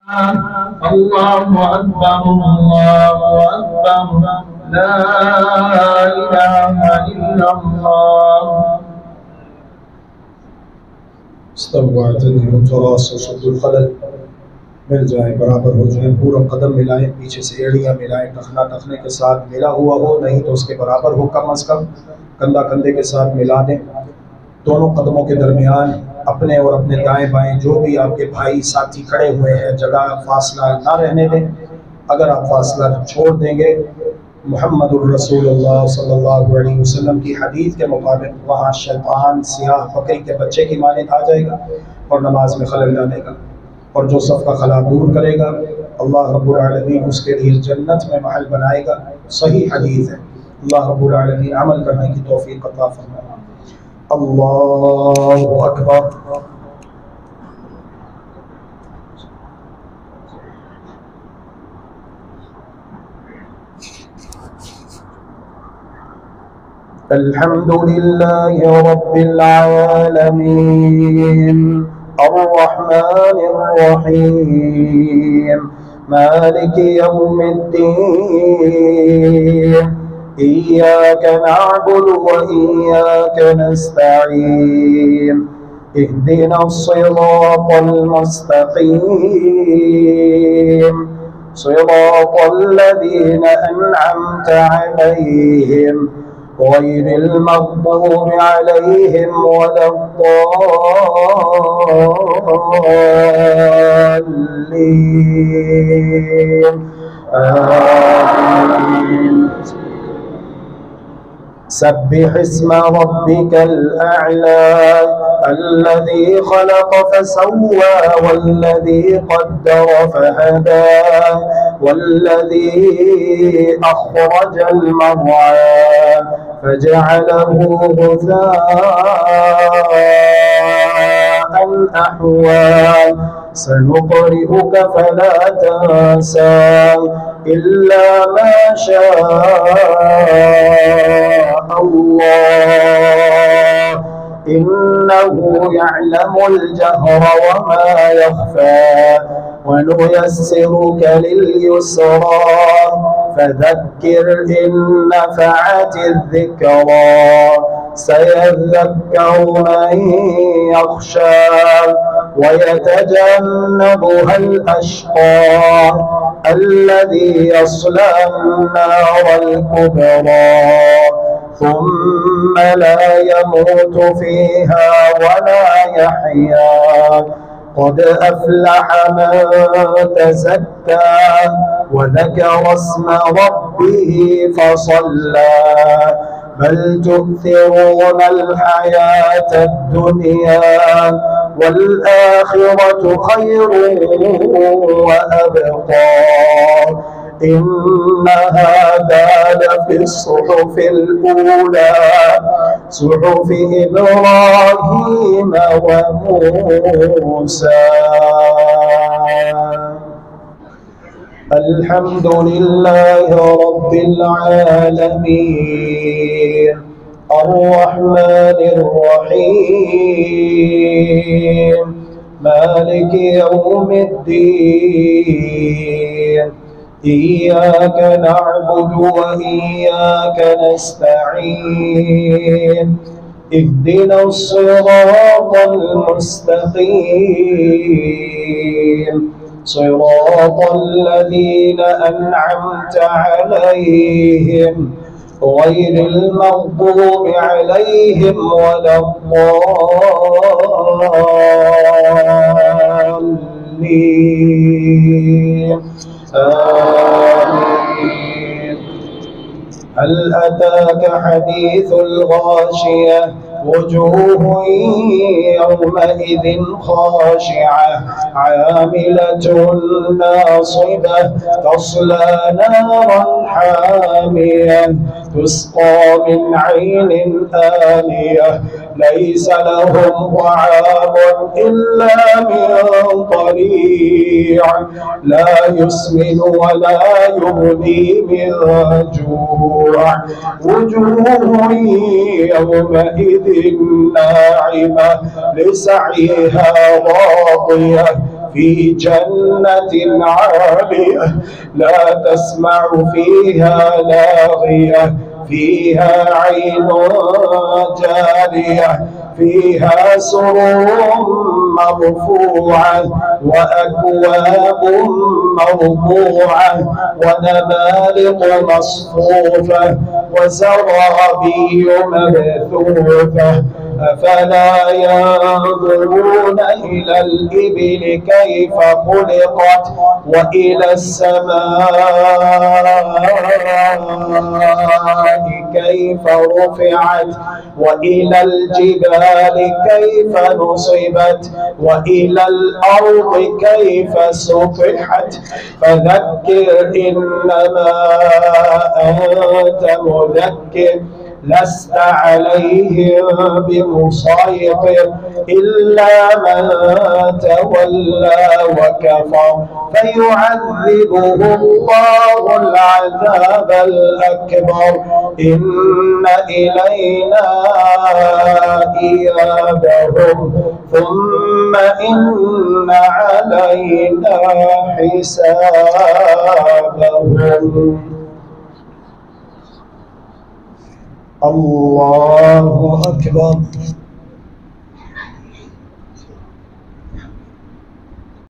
الله أكبر الله أكبر لا إله إلا الله استووا اعتدلوا तरासू सुद्दुल खलल मिल जाए बराबर हो जाए पूरा कदम मिलाएं पीछे से एड़ियाँ मिलाएं टखना टखने के साथ मिला हुआ हो नहीं तो उसके बराबर हो कम अज़ कम कंधा कंधे के साथ मिला दें दोनों कदमों के दरमियान अपने और अपने दाएं बाएं जो भी आपके भाई साथी खड़े हुए हैं जगह फासला ना रहने दें अगर आप फासला छोड़ देंगे मुहम्मदुर रसूलुल्लाह सल्लल्लाहु अलैहि वसल्लम की हदीस के मुताबिक वहाँ शैतान सियाह बकरी के बच्चे की माने आ जाएगा और नमाज में खलल डालेगा और जो सफ़ का खला दूर करेगा अल्लाह रब्बुल आलमीन उसके लिए जन्नत में महल बनाएगा। सही हदीस है। अल्लाह रब्बुल आलमीन अमल करने की तौफीक अता फरमाए। अल्लाहु अकबर। अल्हम्दुलिल्लाहि रब्बिल आलमीन अर्रहमानिर रहीम मालिकि यौमिद्दीन इय्याक नअबुदु व इय्याक नस्तईन इहदिनस सिरातल मुस्तकीम सिरातल लज़ीना अन्अमता अलैहिम गैरिल मग़दूबि अलैहिम वलद्दाल्लीन आमीन। सब्बिह इस्म रब्बिकल अअला अल्लज़ी खलक़ फसव्वा वल्लज़ी क़द्दर फहदा वल्लज़ी अख़रजल मर्अा फजअलहु गुसाअन अहवा सनुक़रिउक फला तंसा इल्ला मा शाअ अल्लाह इन्नहु यअलमुल जहरा वमा यख़फ़ा वनुयस्सिरुक लिल-युस्रा फذكر إن نفعت الذكرى سيذكر من يخشى ويتجنبها الأشقى الذي يصلى النار الكبرى ثم لا يموت فيها ولا يحيا قد أفلح من تزكى وذكر اسم ربه فصلى بل تؤثرون الحياة الدنيا والآخرة خير وأبقى إن هذا لفي الصحف الأولى صحف إبراهيم وموسى الحمد لله رب العالمين الرحمن الرحيم مالك يوم الدين إياك نعبد وإياك نستعين اهدنا الصراط المستقيم صراط الذين أنعمت عليهم غير المغضوب عليهم ولا الضالين آمين هل أتاك حديث الغاشية وجوه يومئذ خاشعة عاملة ناصبة تصلى نارا حامية تسقى من عين آنية ليس لهم طعام إلا من ضريع لا يسمن ولا يغني من جوع وجوه يومئذ ناعمة لسعيها راضية في جنة عالية لا تسمع فيها لاغية فيها عين جارية فيها سرور مرفوعة وأكواب موضوعة ونمارق مصفوفة وزرابي مبثوثة أفلا ينظرون إلى الإبل كيف خلقت وإلى السماء كيف رفعت وإلى الجبال كيف نصبت وإلى الأرض كيف سطحت فذكر إنما أنت مذكر لست عليهم بمسيطر إلا من تولى وكفر فيعذبه الله العذاب الأكبر إن إلينا إيابهم ثم إن علينا حسابهم. الله أكبر.